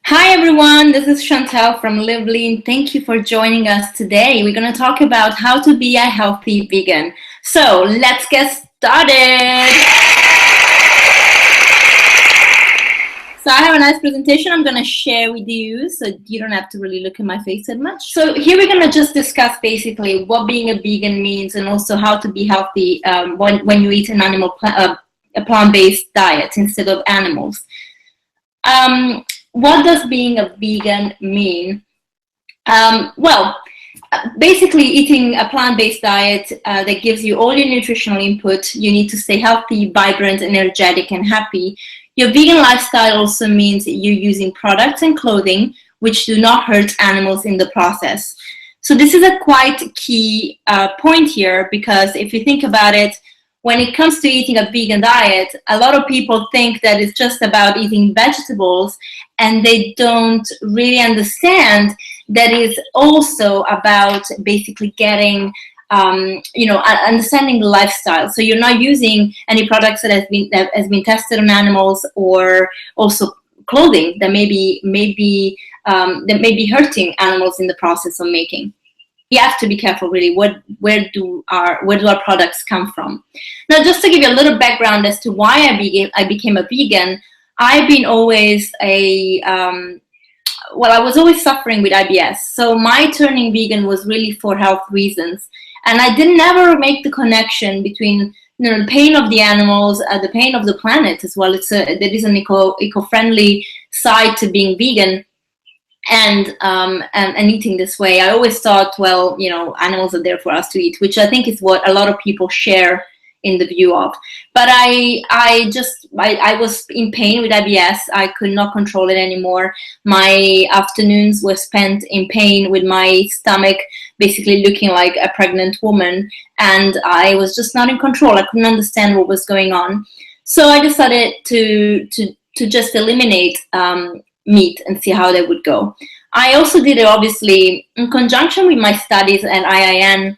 Hi everyone, this is Chantal from Live Lean. Thank you for joining us today. We're going to talk about how to be a healthy vegan. So let's get started. So I have a nice presentation I'm going to share with you, so you don't have to really look at my face that much. So here we're going to just discuss basically what being a vegan means and also how to be healthy when you eat a plant-based diet instead of animals. What does being a vegan mean? Basically eating a plant-based diet that gives you all your nutritional input. You need to stay healthy, vibrant, energetic, and happy. Your vegan lifestyle also means you're using products and clothing which do not hurt animals in the process. So this is a quite key point here, because if you think about it, when it comes to eating a vegan diet, a lot of people think that it's just about eating vegetables, and they don't really understand that it's also about basically getting, understanding the lifestyle. So you're not using any products that has been tested on animals, or also clothing that may be hurting animals in the process of making. You have to be careful, really. Where do our products come from? Now, just to give you a little background as to why I became a vegan, I've been always I was always suffering with IBS. So my turning vegan was really for health reasons, and I didn't ever make the connection between the pain of the animals, the pain of the planet as well. There is an eco-friendly side to being vegan. And eating this way. I always thought, well, animals are there for us to eat, which I think is what a lot of people share in the view of. But I was in pain with IBS. I could not control it anymore. My afternoons were spent in pain with my stomach basically looking like a pregnant woman, and I was just not in control. I couldn't understand what was going on. So I decided to just eliminate meat and see how that would go. I also did it obviously in conjunction with my studies at IIN,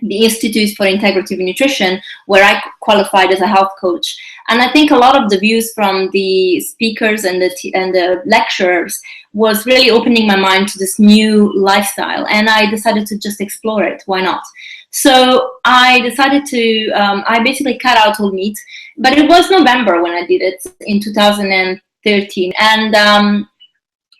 the Institute for Integrative Nutrition, where I qualified as a health coach. And I think a lot of the views from the speakers and the lecturers was really opening my mind to this new lifestyle, and I decided to just explore it. Why not? So I decided to, I basically cut out all meat, but it was November when I did it in 2013, and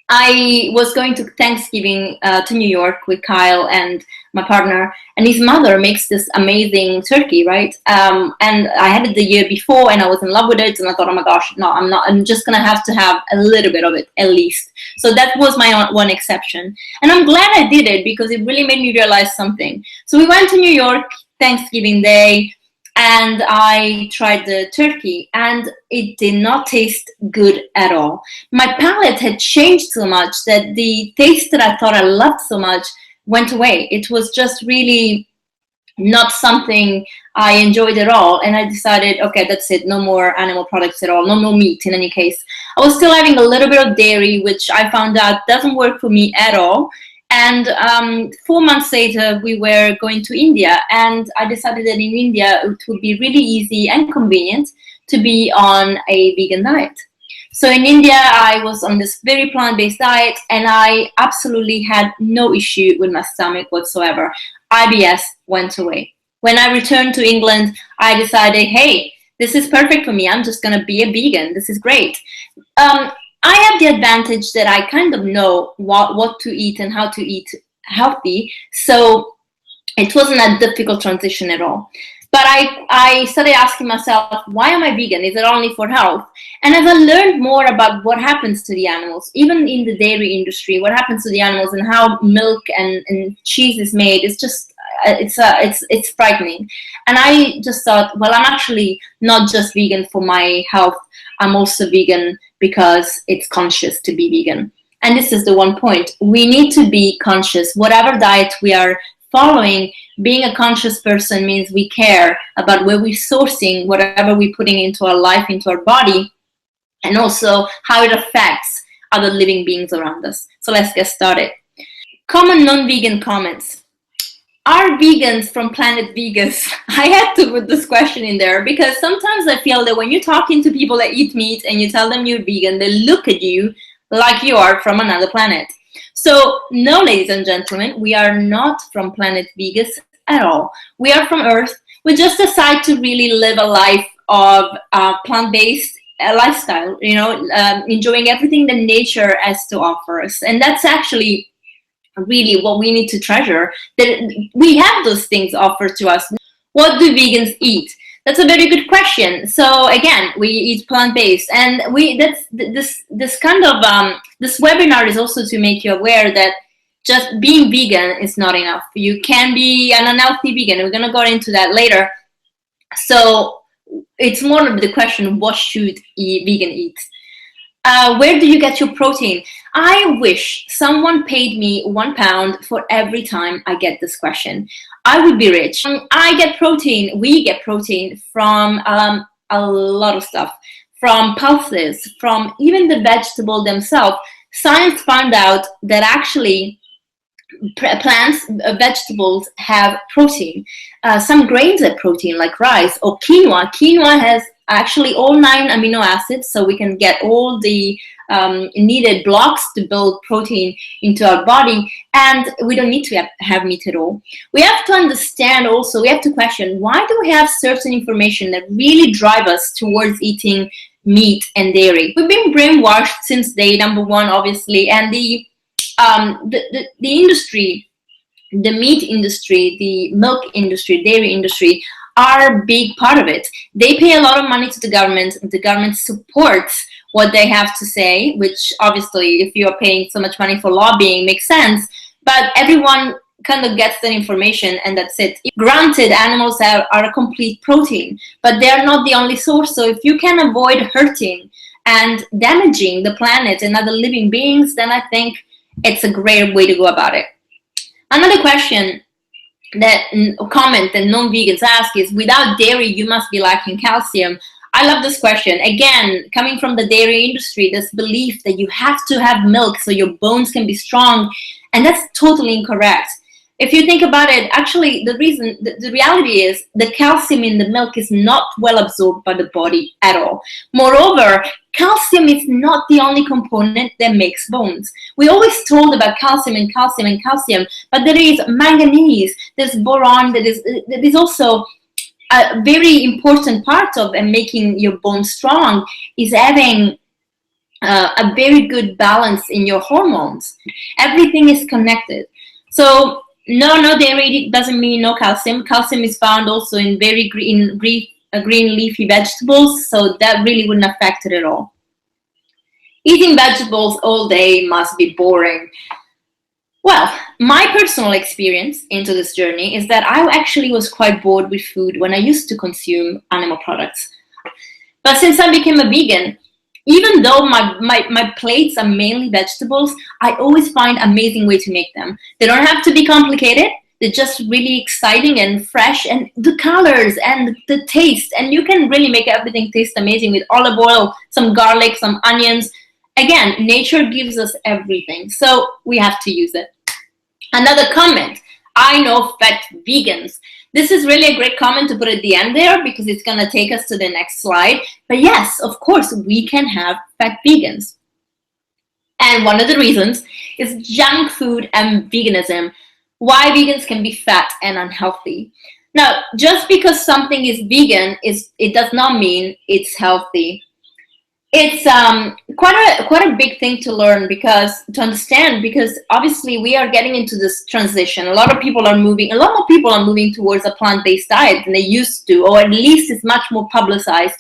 I was going to Thanksgiving to New York with Kyle and my partner, and his mother makes this amazing turkey, right? And I had it the year before, and I was in love with it, and I thought, oh my gosh, no, I'm not. I'm just gonna have to have a little bit of it at least. So that was my one exception, and I'm glad I did it because it really made me realize something. So we went to New York Thanksgiving Day, and I tried the turkey, and it did not taste good at all. My palate had changed so much that the taste that I thought I loved so much went away. It was just really not something I enjoyed at all, and I decided, okay, that's it, no more animal products at all, no more meat in any case. I was still having a little bit of dairy, which I found out doesn't work for me at all. And 4 months later, we were going to India, and I decided that in India it would be really easy and convenient to be on a vegan diet. So in India, I was on this very plant-based diet, and I absolutely had no issue with my stomach whatsoever. IBS went away. When I returned to England, I decided, hey, this is perfect for me. I'm just going to be a vegan. This is great. I have the advantage that I kind of know what to eat and how to eat healthy, so it wasn't a difficult transition at all. But I started asking myself, why am I vegan? Is it only for health? And as I learned more about what happens to the animals, even in the dairy industry, what happens to the animals and how milk and cheese is made, it's just it's frightening. And I just thought, well, I'm actually not just vegan for my health. I'm also vegan because it's conscious to be vegan. And this is the one point. We need to be conscious. Whatever diet we are following, being a conscious person means we care about where we're sourcing whatever we're putting into our life, into our body, and also how it affects other living beings around us. So let's get started. Common non-vegan comments. Are vegans from Planet Vegas? I had to put this question in there because sometimes I feel that when you're talking to people that eat meat and you tell them you're vegan, they look at you like you are from another planet. So no, ladies and gentlemen, we are not from planet Vegas at all. We are from Earth. We just decide to really live a life of plant-based lifestyle, enjoying everything that nature has to offer us. And that's actually really what we need to treasure, that we have those things offered to us. What do vegans eat? That's a very good question. So again, we eat plant-based, and this kind of this webinar is also to make you aware that just being vegan is not enough. You can be an unhealthy vegan. We're gonna go into that later. So it's more of the question: what should vegan eat? Where do you get your protein? I wish someone paid me £1 for every time I get this question. I would be rich. I get protein, we get protein from a lot of stuff, from pulses, from even the vegetable themselves. Science found out that actually plants, vegetables have protein. Some grains have protein, like rice or quinoa. Quinoa has actually all 9 amino acids, so we can get all the needed blocks to build protein into our body, and we don't need to have meat at all. We have to understand also, we have to question, why do we have certain information that really drive us towards eating meat and dairy? We've been brainwashed since day number one, obviously, and the industry, the meat industry, the milk industry, dairy industry are a big part of it. They pay a lot of money to the government, and the government supports what they have to say, which obviously, if you are paying so much money for lobbying, makes sense. But everyone kind of gets that information, and that's it. Granted, animals are a complete protein, but they are not the only source. So if you can avoid hurting and damaging the planet and other living beings, then I think it's a great way to go about it. Another question comment that non-vegans ask is, without dairy you must be lacking calcium. I love this question. Again, coming from the dairy industry, this belief that you have to have milk so your bones can be strong, and that's totally incorrect. If you think about it, actually the reality is the calcium in the milk is not well absorbed by the body at all. Moreover, calcium is not the only component that makes bones. We're always told about calcium and calcium and calcium, but there is manganese, there's boron, that is also a very important part of making your bones strong, is having a very good balance in your hormones. Everything is connected. So no dairy doesn't mean no calcium. Calcium is found also in very green leafy vegetables, so that really wouldn't affect it at all. Eating vegetables all day must be boring. Well, my personal experience into this journey is that I actually was quite bored with food when I used to consume animal products. But since I became a vegan, even though my plates are mainly vegetables, I always find amazing way to make them. They don't have to be complicated. They're just really exciting and fresh, and the colors and the taste. And you can really make everything taste amazing with olive oil, some garlic, some onions. Again, nature gives us everything, so we have to use it. Another comment, I know fat vegans. This is really a great comment to put at the end there because it's going to take us to the next slide. But yes, of course, we can have fat vegans. And one of the reasons is junk food and veganism. Why vegans can be fat and unhealthy. Now, just because something is vegan, it does not mean it's healthy. It's quite a big thing to learn, to understand, because obviously we are getting into this transition. A lot more people are moving towards a plant-based diet than they used to, or at least it's much more publicized.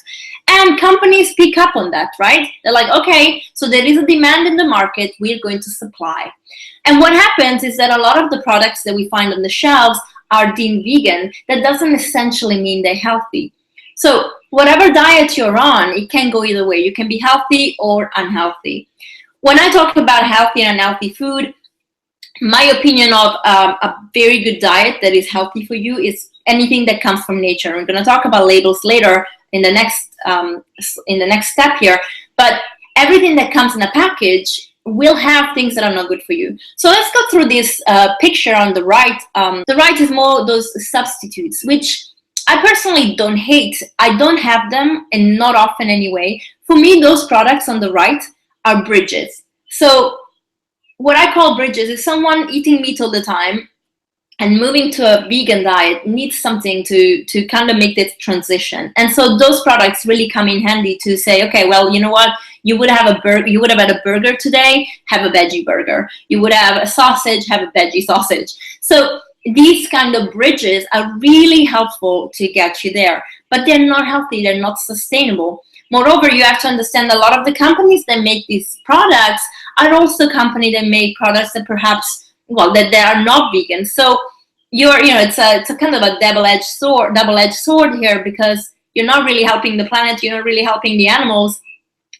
And companies pick up on that, right? They're like, okay, so there is a demand in the market, we're going to supply. And what happens is that a lot of the products that we find on the shelves are deemed vegan. That doesn't essentially mean they're healthy. So whatever diet you're on, it can go either way. You can be healthy or unhealthy. When I talk about healthy and unhealthy food, my opinion of a very good diet that is healthy for you is anything that comes from nature. I'm going to talk about labels later in the next step here, but everything that comes in a package will have things that are not good for you. So let's go through this picture on the right. The right is more those substitutes, which I personally don't hate. I don't have them, and not often anyway. For me, those products on the right are bridges. So what I call bridges is someone eating meat all the time and moving to a vegan diet needs something to kind of make this transition. And so those products really come in handy to say, okay, well, you know what? You would have you would have had a burger today, have a veggie burger. You would have a sausage, have a veggie sausage. So these kind of bridges are really helpful to get you there, but they're not healthy, they're not sustainable. Moreover, you have to understand a lot of the companies that make these products are also companies that make products that perhaps, well, that they are not vegan. So it's a kind of a double-edged sword here, because you're not really helping the planet, you're not really helping the animals,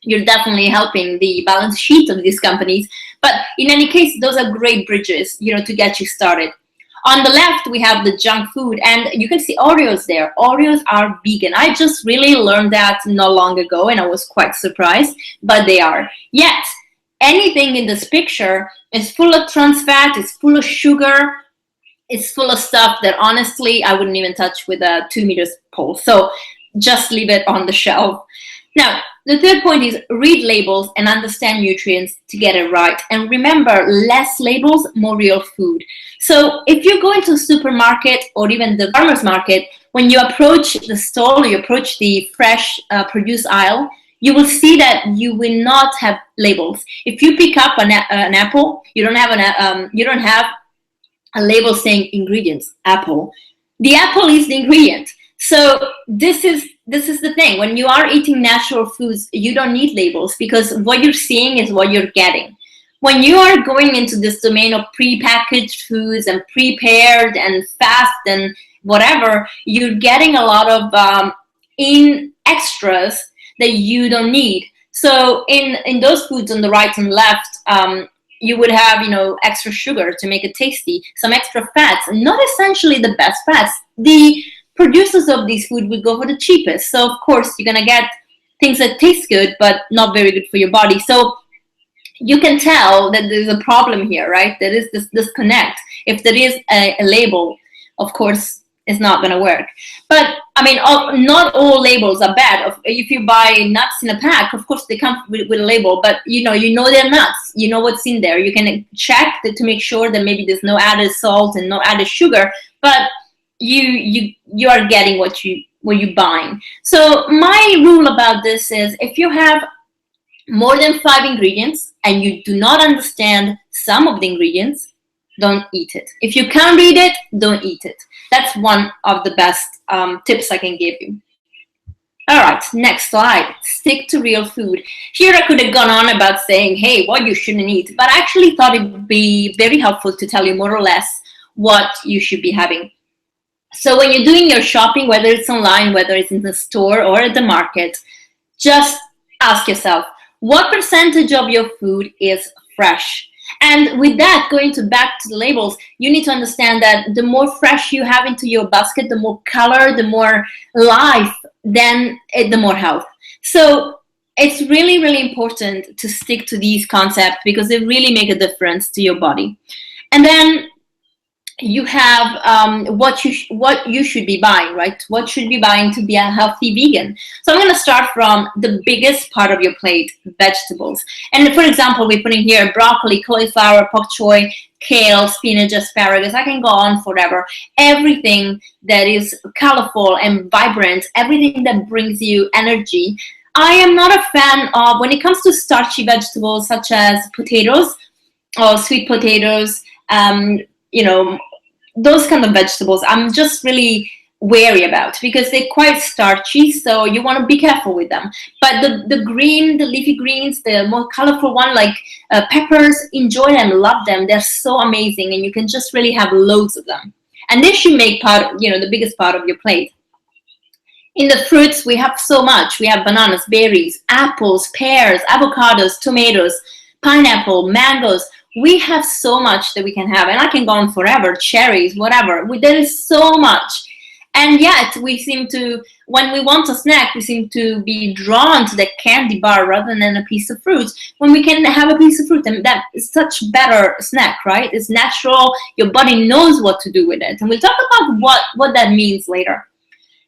you're definitely helping the balance sheet of these companies. But in any case, those are great bridges, to get you started. On the left, we have the junk food, and you can see Oreos there. Oreos are vegan. I just really learned that not long ago, and I was quite surprised, but they are. Yet, anything in this picture is full of trans fat, is full of sugar, it's full of stuff that honestly I wouldn't even touch with a 2 meters pole. So just leave it on the shelf. Now, the third point is read labels and understand nutrients to get it right. And remember, less labels, more real food. So if you go into a supermarket or even the farmer's market, when you approach the stall, you approach the fresh produce aisle, you will see that you will not have labels. If you pick up an apple, you don't have a label saying ingredients, apple. The apple is the ingredient. So this is the thing. When you are eating natural foods, you don't need labels, because what you're seeing is what you're getting. When you are going into this domain of pre-packaged foods and prepared and fast and whatever, you're getting a lot of in extras that you don't need. So in those foods on the right and left, you would have, extra sugar to make it tasty, some extra fats, not essentially the best fats. The producers of these food would go for the cheapest. So of course you're gonna get things that taste good, but not very good for your body. So you can tell that there's a problem here, right? There is this disconnect. If there is a label, of course, it's not going to work. But I mean, not all labels are bad. If you buy nuts in a pack, of course they come with a label, but you know they're nuts. You know what's in there. You can check to make sure that maybe there's no added salt and no added sugar, but you are getting what you're buying. So my rule about this is, if you have more than 5 ingredients and you do not understand some of the ingredients, don't eat it. If you can't read it, don't eat it. That's one of the best tips I can give you. All right, next slide. Stick to real food. Here I could have gone on about saying, hey, what you shouldn't eat, but I actually thought it would be very helpful to tell you more or less what you should be having. So when you're doing your shopping, whether it's online, whether it's in the store or at the market, just ask yourself, what percentage of your food is fresh? And with that, back to the labels, you need to understand that the more fresh you have into your basket, the more color, the more life, then the more health. So it's really, really important to stick to these concepts, because they really make a difference to your body. And then you have what you should be buying, right? What should you be buying to be a healthy vegan? So I'm going to start from the biggest part of your plate, vegetables. And for example, we're putting here broccoli, cauliflower, pak choi, kale, spinach, asparagus. I can go on forever. Everything that is colorful and vibrant, everything that brings you energy. I am not a fan of, when it comes to starchy vegetables such as potatoes or sweet potatoes, those kind of vegetables, I'm just really wary about, because they're quite starchy, so you want to be careful with them. But the leafy greens, the more colorful one, like peppers, enjoy them, love them. They're so amazing, and you can just really have loads of them. And this should make the biggest part of your plate. In the fruits, we have so much. We have bananas, berries, apples, pears, avocados, tomatoes, pineapple, mangoes. We have so much that we can have, and I can go on forever, cherries, whatever. There is so much. And yet we seem to, when we want a snack, we seem to be drawn to the candy bar rather than a piece of fruit, when we can have a piece of fruit. And that is such better snack, right? It's natural. Your body knows what to do with it. And we'll talk about what that means later.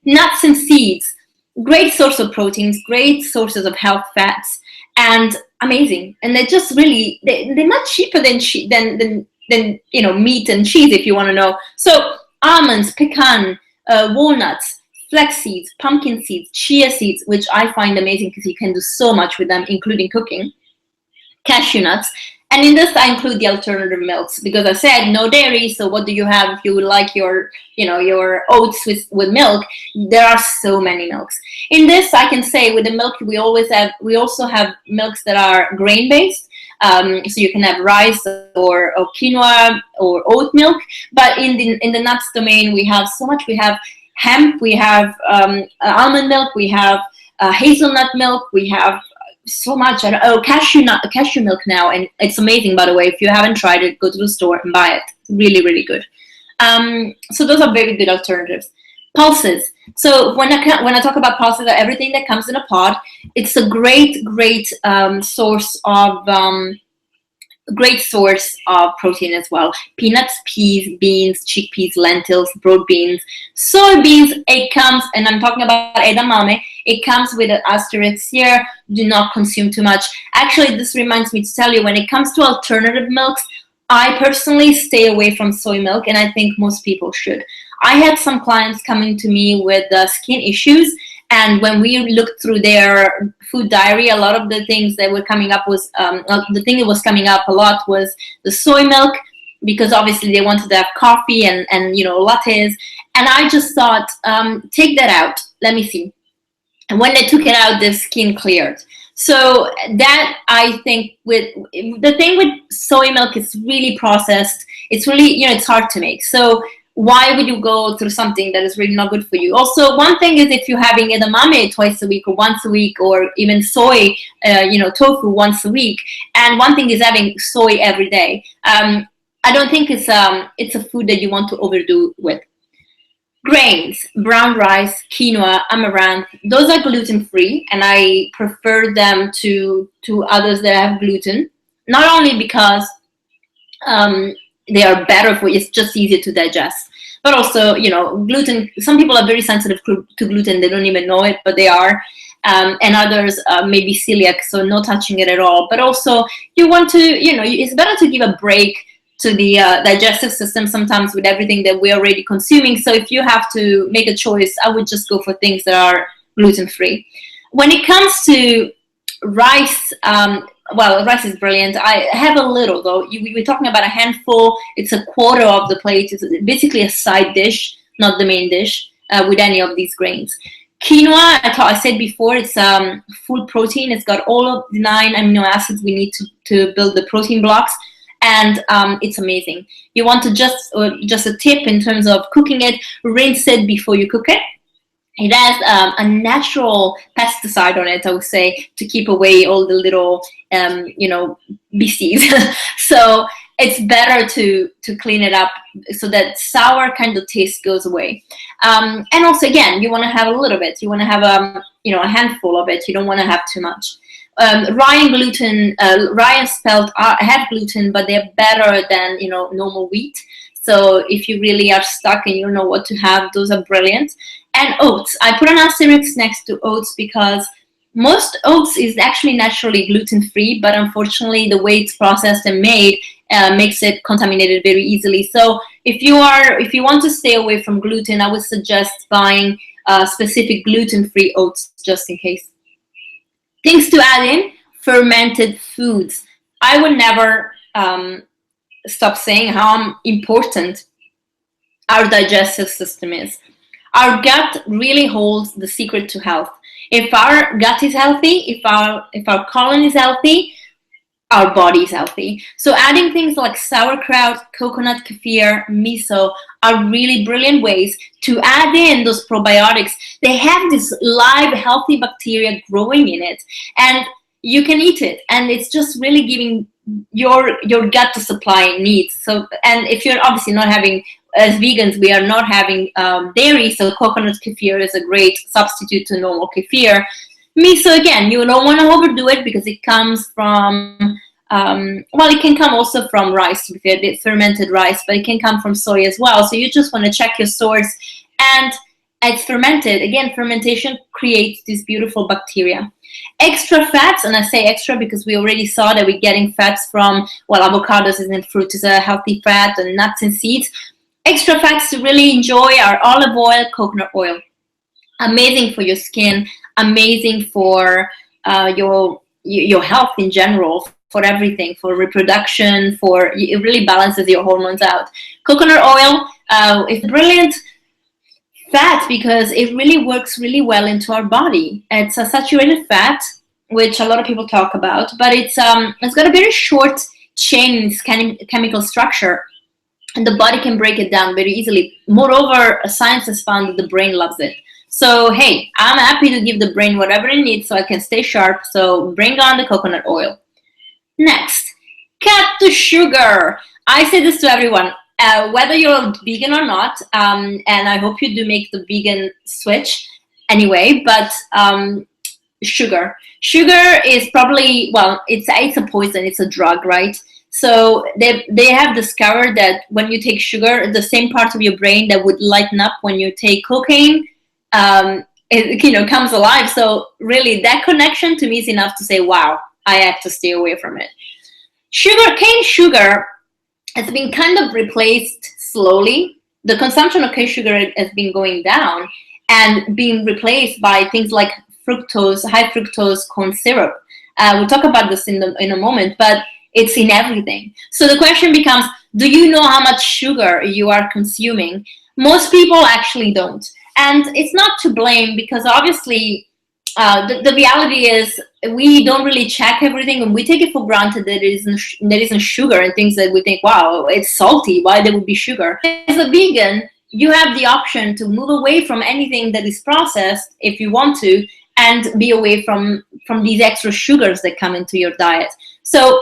Nuts and seeds, great source of proteins, great sources of health fats. And amazing, and they're just really they're much cheaper than meat and cheese, if you want to know. So almonds, pecan, walnuts, flax seeds, pumpkin seeds, chia seeds, which I find amazing because you can do so much with them, including cooking. Cashew nuts. And in this, I include the alternative milks because I said no dairy. So what do you have if you would like your oats with milk? There are so many milks. In this, I can say with the milk we also have milks that are grain based. So you can have rice or quinoa or oat milk. But in the nuts domain, we have so much. We have hemp, we have almond milk, we have hazelnut milk, we have so much. Cashew milk now, and it's amazing, by the way. If you haven't tried it, go to the store and buy it. It's really, really good. So those are very good alternatives. Pulses. So when I talk about pulses, everything that comes in a pod, it's a great source of protein as well. Peanuts, peas, beans, chickpeas, lentils, broad beans, soybeans. It comes, and I'm talking about edamame. It comes with an asterisk here. Do not consume too much. Actually, this reminds me to tell you, when it comes to alternative milks, I personally stay away from soy milk, and I think most people should. I had some clients coming to me with skin issues, and when we looked through their food diary, a lot of the things that were coming up was, the thing that was coming up a lot was the soy milk, because obviously they wanted to have coffee and lattes. And I just thought, take that out. Let me see. And when they took it out, their skin cleared. So that, I think, with the thing with soy milk, is really processed. It's really, it's hard to make. So why would you go through something that is really not good for you? Also, one thing is if you're having edamame twice a week or once a week, or even soy, tofu once a week, and one thing is having soy every day. I don't think it's a food that you want to overdo with. Grains, brown rice, quinoa, amaranth, those are gluten-free, and I prefer them to others that have gluten, not only because they are better for you, it's just easier to digest, but also, gluten, some people are very sensitive to gluten, they don't even know it, but they are, and others may be celiac, so no touching it at all. But also, you want to, it's better to give a break to the digestive system sometimes with everything that we're already consuming. So if you have to make a choice, I would just go for things that are gluten-free. When it comes to rice, rice is brilliant. I have a little, though. We're talking about a handful. It's a quarter of the plate. It's basically a side dish, not the main dish, with any of these grains. Quinoa, I said before, it's full protein. It's got all of the 9 amino acids we need to build the protein blocks. And it's amazing. You want to just a tip in terms of cooking it, rinse it before you cook it. It has a natural pesticide on it, I would say, to keep away all the little, beasties. So it's better to clean it up so that sour kind of taste goes away. And also, again, you want to have a little bit. You want to have a handful of it. You don't want to have too much. Rye and gluten, rye and spelt have gluten, but they're better than normal wheat. So if you really are stuck and you don't know what to have, those are brilliant. And oats, I put an asterisk next to oats because most oats is actually naturally gluten-free, but unfortunately the way it's processed and made makes it contaminated very easily. So if you want to stay away from gluten, I would suggest buying specific gluten-free oats just in case. Things to add in: fermented foods. I would never stop saying how important our digestive system is. Our gut really holds the secret to health. If our gut is healthy, if our colon is healthy, our body is healthy. So adding things like sauerkraut, coconut kefir, miso are really brilliant ways to add in those probiotics. They have this live, healthy bacteria growing in it, and you can eat it, and it's just really giving your gut the supply it needs. So, and if you're obviously not having, as vegans, we are not having dairy, so coconut kefir is a great substitute to normal kefir. Miso, again, you don't want to overdo it because it comes from, it can come also from rice, fermented rice, but it can come from soy as well. So you just want to check your source. And It's fermented. Again, fermentation creates these beautiful bacteria. Extra fats, and I say extra because we already saw that we're getting fats from, well, avocados and fruit is a healthy fat, and nuts and seeds. Extra fats to really enjoy are olive oil, coconut oil. Amazing for your skin, amazing for your health in general, for everything, for reproduction, for it really balances your hormones out. Coconut oil is brilliant fat because it really works really well into our body. It's a saturated fat, which a lot of people talk about, but it's got a very short chain in its chemical structure, and the body can break it down very easily. Moreover, science has found that the brain loves it. So hey, I'm happy to give the brain whatever it needs so I can stay sharp. So bring on the coconut oil. Next, cut the sugar. I say this to everyone. Whether you're vegan or not, and I hope you do make the vegan switch anyway, but sugar is probably, well, it's a poison, it's a drug, right? So they have discovered that when you take sugar, the same part of your brain that would lighten up when you take cocaine, it comes alive. So really, that connection to me is enough to say, wow, I have to stay away from it. Cane sugar has been kind of replaced slowly. The consumption of cane sugar has been going down and being replaced by things like fructose, high fructose corn syrup. We'll talk about this in a moment, but it's in everything. So the question becomes, do you know how much sugar you are consuming? Most people actually don't. And it's not to blame because obviously the reality is we don't really check everything, and we take it for granted that there isn't sugar and things that we think, wow, it's salty, why there would be sugar. As a vegan, you have the option to move away from anything that is processed if you want to, and be away from these extra sugars that come into your diet. So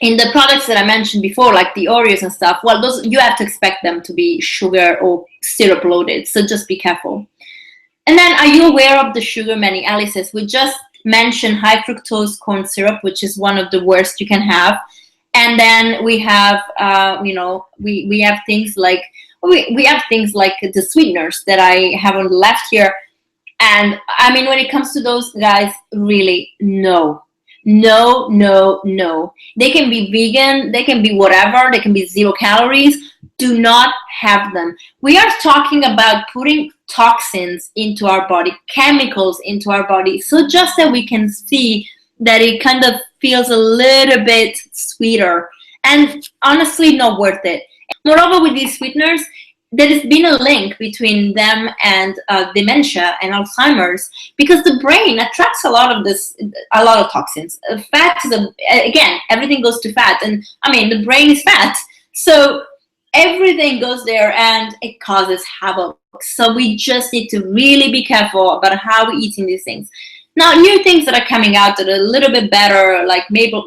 in the products that I mentioned before, like the Oreos and stuff, well, those you have to expect them to be sugar or syrup loaded, so just be careful. And then, are you aware of the sugar many Alice's? We just mentioned high fructose corn syrup, which is one of the worst you can have. And then we have, we have things like the sweeteners that I have on the left here. And I mean, when it comes to those guys, really, no. They can be vegan, they can be whatever, they can be 0 calories. Do not have them. We are talking about putting toxins into our body, chemicals into our body, so just that we can see that it kind of feels a little bit sweeter, and honestly not worth it. Moreover, with these sweeteners, there has been a link between them and dementia and Alzheimer's, because the brain attracts a lot of toxins. Fat is again, everything goes to fat, and I mean the brain is fat, so everything goes there and it causes havoc. So we just need to really be careful about how we're eating these things. Now, new things that are coming out that are a little bit better, like maple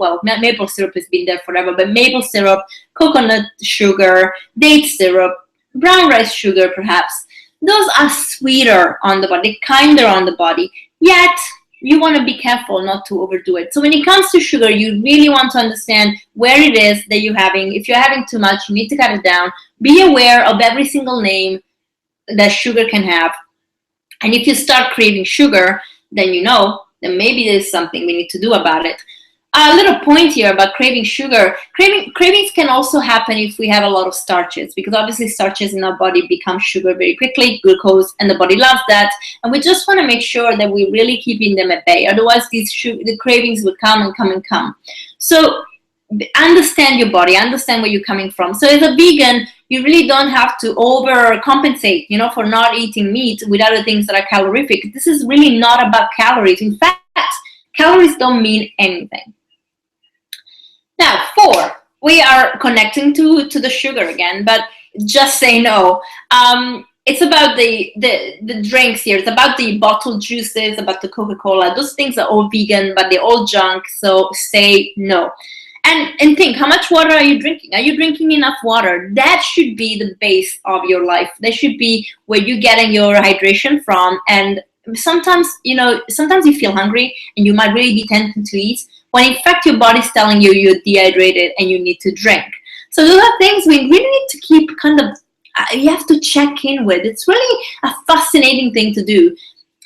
syrup has been there forever, but maple syrup, coconut sugar, date syrup, brown rice sugar perhaps, those are sweeter on the body, kinder on the body, yet you want to be careful not to overdo it. So when it comes to sugar, you really want to understand where it is that you're having. If you're having too much, you need to cut it down. Be aware of every single name that sugar can have. And if you start craving sugar, then you know that maybe there's something we need to do about it. A little point here about craving sugar. Cravings can also happen if we have a lot of starches, because obviously starches in our body become sugar very quickly, glucose, and the body loves that. And we just want to make sure that we're really keeping them at bay. Otherwise, the cravings will come and come and come. So understand your body, understand where you're coming from. So as a vegan, you really don't have to overcompensate, for not eating meat with other things that are calorific. This is really not about calories. In fact, calories don't mean anything. Now, 4, we are connecting to the sugar again, but just say no. It's about the drinks here. It's about the bottled juices, about the Coca-Cola. Those things are all vegan, but they're all junk, so say no. And think, how much water are you drinking? Are you drinking enough water? That should be the base of your life. That should be where you're getting your hydration from. And sometimes you feel hungry and you might really be tempted to eat, when in fact your body's telling you you're dehydrated and you need to drink. So those are things we really need to keep kind of you have to check in with. It's really a fascinating thing to do.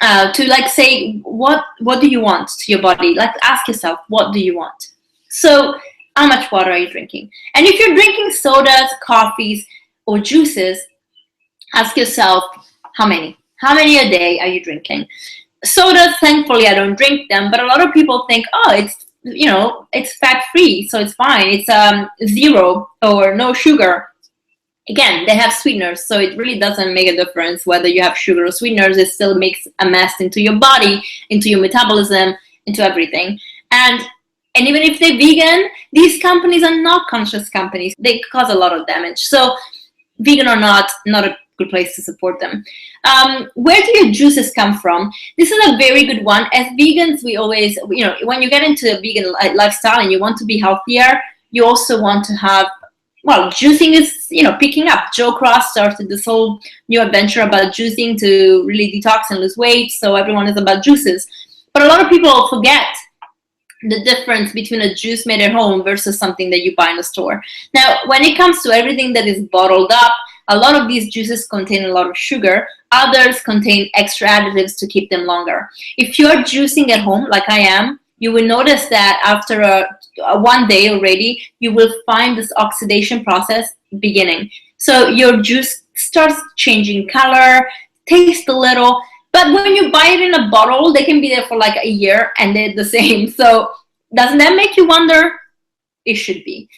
To like say, what do you want to your body? Like ask yourself, what do you want? So how much water are you drinking? And if you're drinking sodas, coffees, or juices, ask yourself, how many? How many a day are you drinking? Sodas, thankfully, I don't drink them, but a lot of people think, oh, it's fat-free, so it's fine. It's zero or no sugar. Again, they have sweeteners, so it really doesn't make a difference whether you have sugar or sweeteners. It still makes a mess into your body, into your metabolism, into everything. And even if they're vegan, these companies are not conscious companies. They cause a lot of damage. So vegan or not a good place to support them. Where do your juices come from? This is a very good one. As vegans, we always, when you get into a vegan lifestyle and you want to be healthier, you also want to have, well, juicing is, picking up. Joe Cross started this whole new adventure about juicing to really detox and lose weight. So everyone is about juices. But a lot of people forget the difference between a juice made at home versus something that you buy in the store. Now, when it comes to everything that is bottled up, a lot of these juices contain a lot of sugar. Others contain extra additives to keep them longer. If you're juicing at home, like I am, you will notice that after one day already, you will find this oxidation process beginning. So your juice starts changing color, taste a little, but when you buy it in a bottle, they can be there for like a year and they're the same. So doesn't that make you wonder? It should be.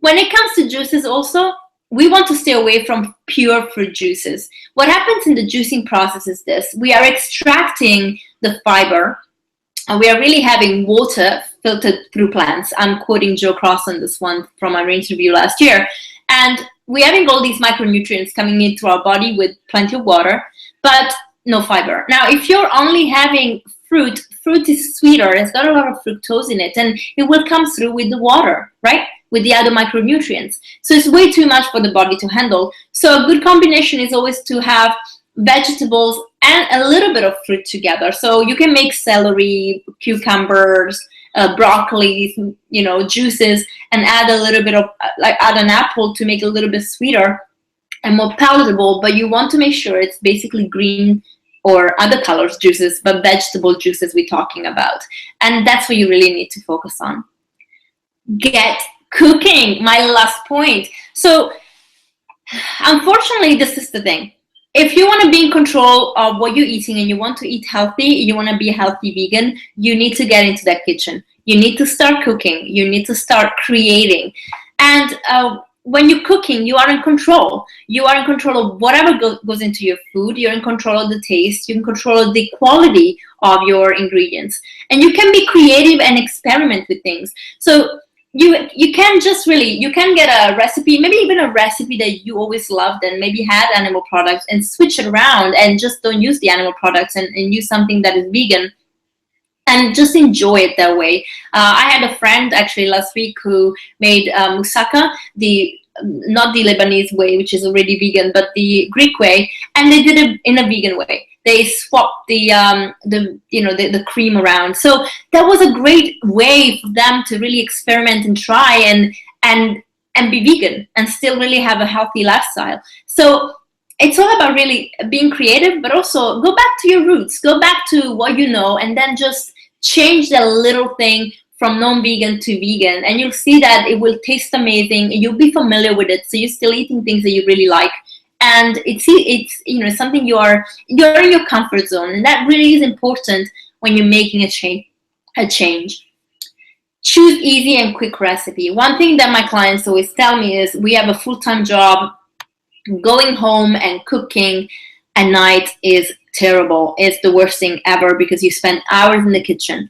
When it comes to juices also, we want to stay away from pure fruit juices. What happens in the juicing process is this. We are extracting the fiber, and we are really having water filtered through plants. I'm quoting Joe Cross on this one from our interview last year. And we're having all these micronutrients coming into our body with plenty of water, but no fiber. Now, if you're only having fruit is sweeter. It's got a lot of fructose in it, and it will come through with the water, right? With the other micronutrients. So it's way too much for the body to handle. So a good combination is always to have vegetables and a little bit of fruit together. So you can make celery, cucumbers, broccoli, juices, and add a little bit of, add an apple to make it a little bit sweeter and more palatable. But you want to make sure it's basically green or other colors juices, but vegetable juices we're talking about. And that's what you really need to focus on. Get cooking, my last point. So unfortunately, this is the thing. If you want to be in control of what you're eating and you want to eat healthy, you want to be a healthy vegan, you need to get into that kitchen. You need to start cooking. You need to start creating. And when you're cooking, you are in control. You are in control of whatever goes into your food. You're in control of the taste. You're in control of the quality of your ingredients. And you can be creative and experiment with things. So you can just really, you can get a recipe, maybe even a recipe that you always loved and maybe had animal products, and switch it around and just don't use the animal products and use something that is vegan. And just enjoy it that way. I had a friend actually last week who made moussaka, not the Lebanese way, which is already vegan, but the Greek way, and they did it in a vegan way. They swapped the cream around. So that was a great way for them to really experiment and try and be vegan and still really have a healthy lifestyle. So it's all about really being creative, but also go back to your roots, go back to what you know, and then just change that little thing from non-vegan to vegan, and you'll see that it will taste amazing. You'll be familiar with it, so you're still eating things that you really like, and it's something you're in your comfort zone, and that really is important when you're making a change. Choose easy and quick recipe. One thing that my clients always tell me is we have a full-time job. Going home and cooking at night is terrible. It's the worst thing ever because you spend hours in the kitchen.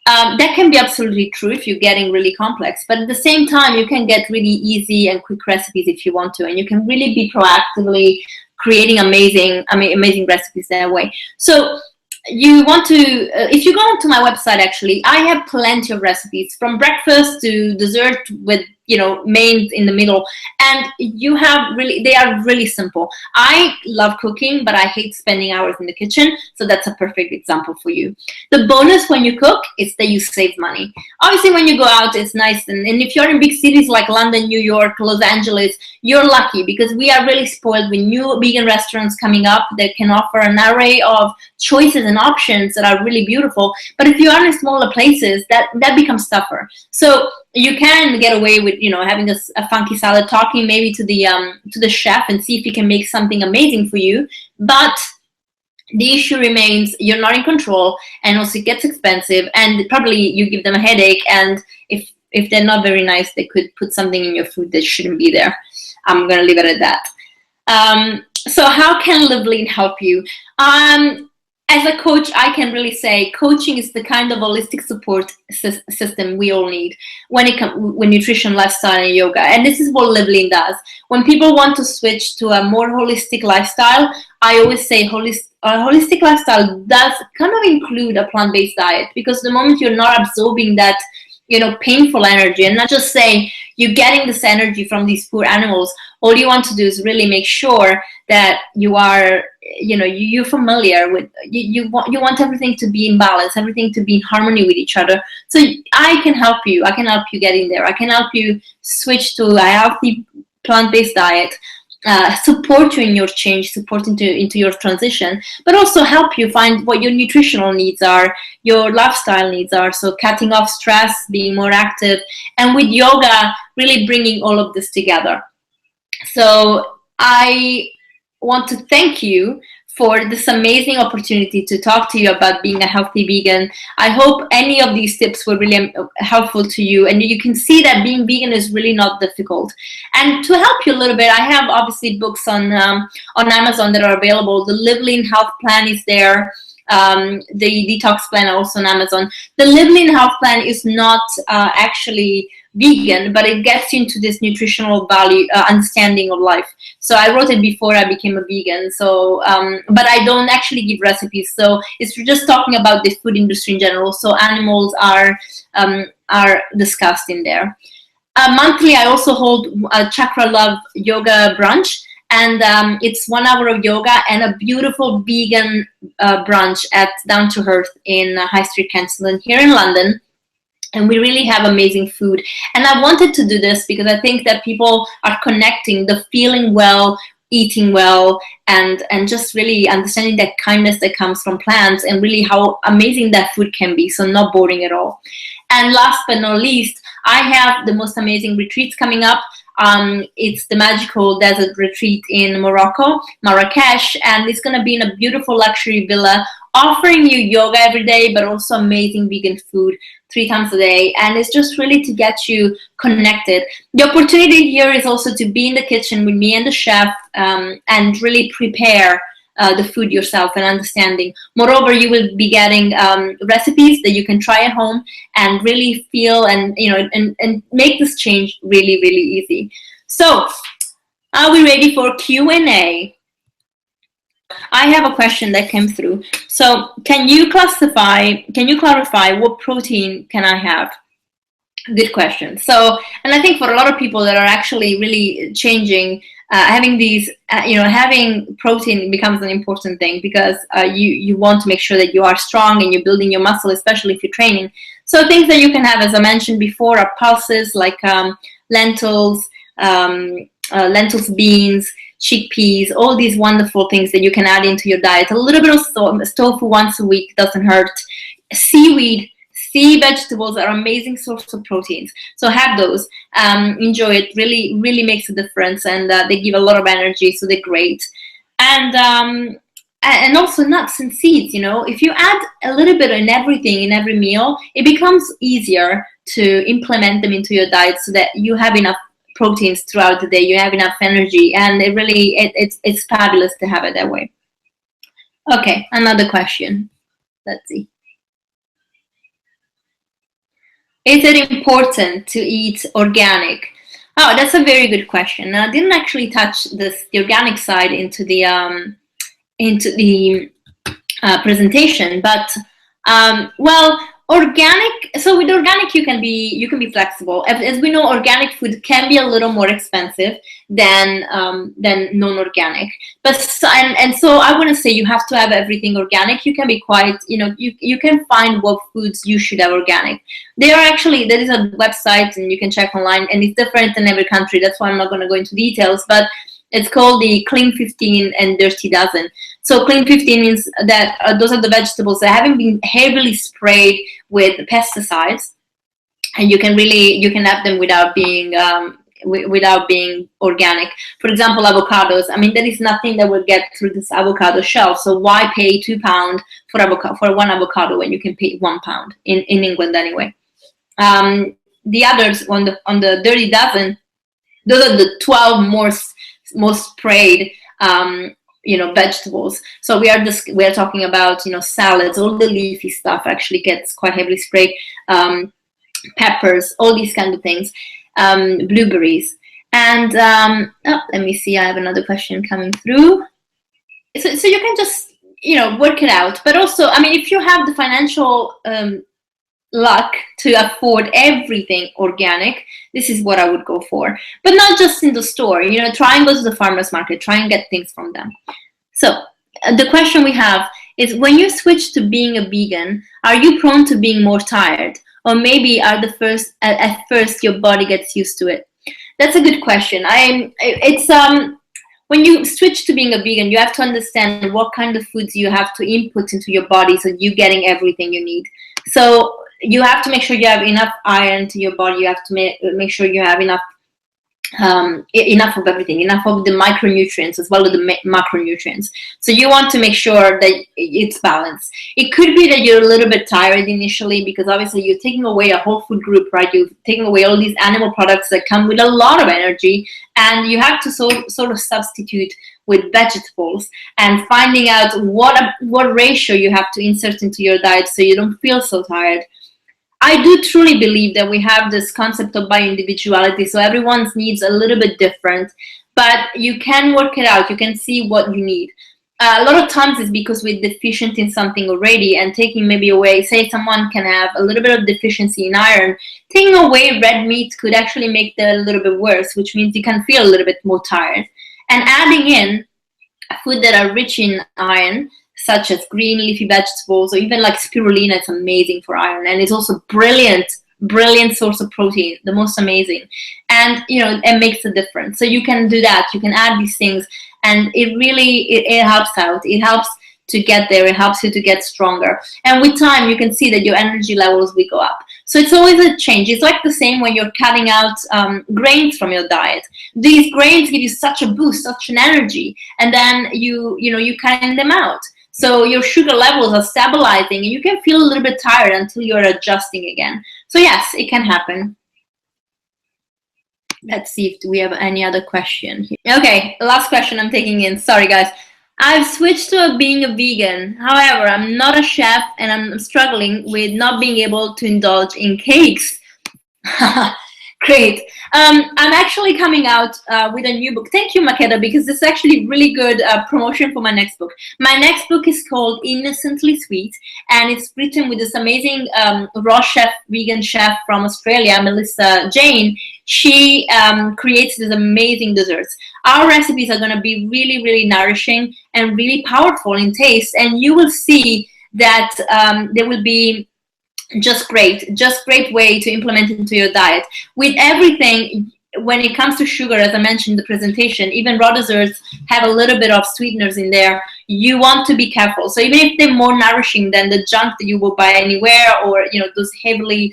That can be absolutely true if you're getting really complex, but at the same time, you can get really easy and quick recipes if you want to, and you can really be proactively creating amazing recipes that way. So you want to, if you go onto my website, actually, I have plenty of recipes from breakfast to dessert with, mains in the middle. And you have they are really simple. I love cooking, but I hate spending hours in the kitchen. So that's a perfect example for you. The bonus when you cook is that you save money. Obviously, when you go out, it's nice. And if you're in big cities like London, New York, Los Angeles, you're lucky because we are really spoiled with new vegan restaurants coming up that can offer an array of choices and options that are really beautiful. But if you are in smaller places, that becomes tougher. So you can get away with having a funky salad, talking maybe to the chef and see if he can make something amazing for you. But the issue remains, you're not in control, and also it gets expensive, and probably you give them a headache. And if they're not very nice, they could put something in your food that shouldn't be there. I'm gonna leave it at that. So how can Live Lean help you? As a coach, I can really say coaching is the kind of holistic support system we all need when it comes with nutrition, lifestyle, and yoga. And this is what Live Lean does. When people want to switch to a more holistic lifestyle, I always say holistic lifestyle does kind of include a plant-based diet, because the moment you're not absorbing that painful energy, and not just saying you're getting this energy from these poor animals, all you want to do is really make sure that you are you're familiar with you want everything to be in balance, everything to be in harmony with each other. So I can help you get in there. I can help you switch to a healthy plant-based diet, support you in your change, support into your transition, but also help you find what your nutritional needs are, your lifestyle needs are. So cutting off stress, being more active, and with yoga, really bringing all of this together. So I want to thank you for this amazing opportunity to talk to you about being a healthy vegan. I hope any of these tips were really helpful to you, and you can see that being vegan is really not difficult. And to help you a little bit, I have obviously books on Amazon that are available. The Live Lean Health Plan is there. The detox plan also on Amazon. The Live Lean Health Plan is not actually vegan, but it gets you into this nutritional value understanding of life. So I wrote it before I became a vegan. So but I don't actually give recipes. So it's just talking about the food industry in general. So animals are discussed in there. Monthly, I also hold a Chakra Love yoga brunch. And it's 1 hour of yoga and a beautiful vegan brunch at Down to Earth in High Street, Kensington, here in London. And we really have amazing food. And I wanted to do this because I think that people are connecting the feeling well, eating well, and just really understanding that kindness that comes from plants, and really how amazing that food can be. So not boring at all. And last but not least, I have the most amazing retreats coming up. It's the Magical Desert Retreat in Morocco, Marrakesh, and it's going to be in a beautiful luxury villa, offering you yoga every day, but also amazing vegan food 3 times a day. And it's just really to get you connected. The opportunity here is also to be in the kitchen with me and the chef, and really prepare the food yourself and understanding. Moreover, you will be getting recipes that you can try at home and really feel and make this change really, really easy. So, are we ready for Q&A? I have a question that came through. So, can you clarify what protein can I have? Good question. So, and I think for a lot of people that are actually really changing, having these, having protein becomes an important thing, because you want to make sure that you are strong and you're building your muscle, especially if you're training. So things that you can have, as I mentioned before, are pulses like lentils, beans, chickpeas, all these wonderful things that you can add into your diet. A little bit of tofu once a week doesn't hurt. Seaweed. Sea vegetables are amazing source of proteins, so have those. Enjoy it. Really, really makes a difference, and they give a lot of energy, so they're great. And also nuts and seeds. If you add a little bit in everything, in every meal, it becomes easier to implement them into your diet, so that you have enough proteins throughout the day. You have enough energy, and it's fabulous to have it that way. Okay, another question. Let's see. Is it important to eat organic? Oh, that's a very good question. Now, I didn't actually touch the organic side into the presentation, but well, Organic, so with organic you can be flexible. As we know, organic food can be a little more expensive than non-organic. But and so I wouldn't say you have to have everything organic. You can be quite, you can find what foods you should have organic. There is a website and you can check online, and it's different in every country. That's why I'm not going to go into details, but it's called the Clean 15 and Dirty Dozen. So Clean 15 means that those are the vegetables that haven't been heavily sprayed with pesticides, and you can have them without being organic. For example, avocados. I mean, there is nothing that will get through this avocado shelf. So why pay £2 for one avocado when you can pay £1 in England anyway? The others on the Dirty Dozen, those are the 12 most sprayed vegetables. So we are talking about salads. All the leafy stuff actually gets quite heavily sprayed. Peppers, all these kind of things. Blueberries. And let me see, I have another question coming through. So you can just work it out. But also, I mean, if you have the financial luck to afford everything organic, this is what I would go for. But not just in the store. Try and go to the farmer's market. Try and get things from them. So the question we have is, when you switch to being a vegan, are you prone to being more tired? Or maybe at first your body gets used to it? That's a good question. When you switch to being a vegan, you have to understand what kind of foods you have to input into your body so you're getting everything you need. So you have to make sure you have enough iron to your body. You have to make sure you have enough of everything, enough of the micronutrients as well as the macronutrients. So you want to make sure that it's balanced. It could be that you're a little bit tired initially because obviously you're taking away a whole food group, right? You're taking away all these animal products that come with a lot of energy, and you have to sort of substitute with vegetables and finding out what ratio you have to insert into your diet so you don't feel so tired. I do truly believe that we have this concept of bio-individuality, so everyone's needs a little bit different, but you can work it out. You can see what you need. A lot of times it's because we're deficient in something already, and taking maybe away, say someone can have a little bit of deficiency in iron, taking away red meat could actually make that a little bit worse, which means you can feel a little bit more tired. And adding in food that are rich in iron, such as green leafy vegetables, or even like spirulina, it's amazing for iron, and it's also brilliant source of protein, the most amazing, and it makes a difference. So you can do that. You can add these things, and it really it helps out. It helps to get there. It helps you to get stronger, and with time you can see that your energy levels will go up. So it's always a change. It's like the same when you're cutting out grains from your diet. These grains give you such a boost, such an energy, and then you cutting them out. So your sugar levels are stabilizing, and you can feel a little bit tired until you're adjusting again. So yes, it can happen. Let's see if we have any other question here. Okay, last question I'm taking in. Sorry, guys. I've switched to being a vegan. However, I'm not a chef, and I'm struggling with not being able to indulge in cakes. Great. I'm actually coming out with a new book. Thank you, Makeda, because this is actually really good promotion for my next book. My next book is called Innocently Sweet, and it's written with this amazing raw chef, vegan chef from Australia, Melissa Jane. She creates these amazing desserts. Our recipes are going to be really, really nourishing and really powerful in taste, and you will see that they will be just great way to implement into your diet. With everything, when it comes to sugar, as I mentioned in the presentation, even raw desserts have a little bit of sweeteners in there. You want to be careful. So even if they're more nourishing than the junk that you will buy anywhere, or those heavily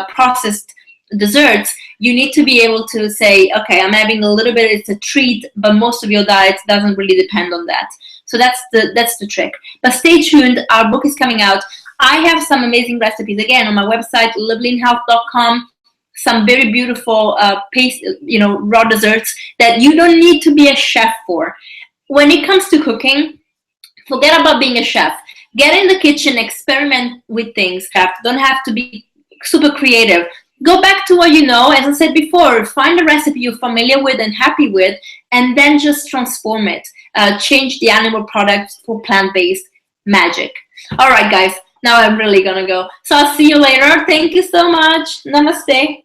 processed desserts, you need to be able to say, okay, I'm having a little bit, it's a treat, but most of your diet doesn't really depend on that. So that's the trick. But stay tuned, our book is coming out. I have some amazing recipes, again, on my website, livelyinhealth.com, some very beautiful raw desserts that you don't need to be a chef for. When it comes to cooking, forget about being a chef. Get in the kitchen, experiment with things. Don't have to be super creative. Go back to what you know. As I said before, find a recipe you're familiar with and happy with, and then just transform it. Change the animal products for plant-based magic. All right, guys. Now I'm really gonna go. So I'll see you later. Thank you so much. Namaste.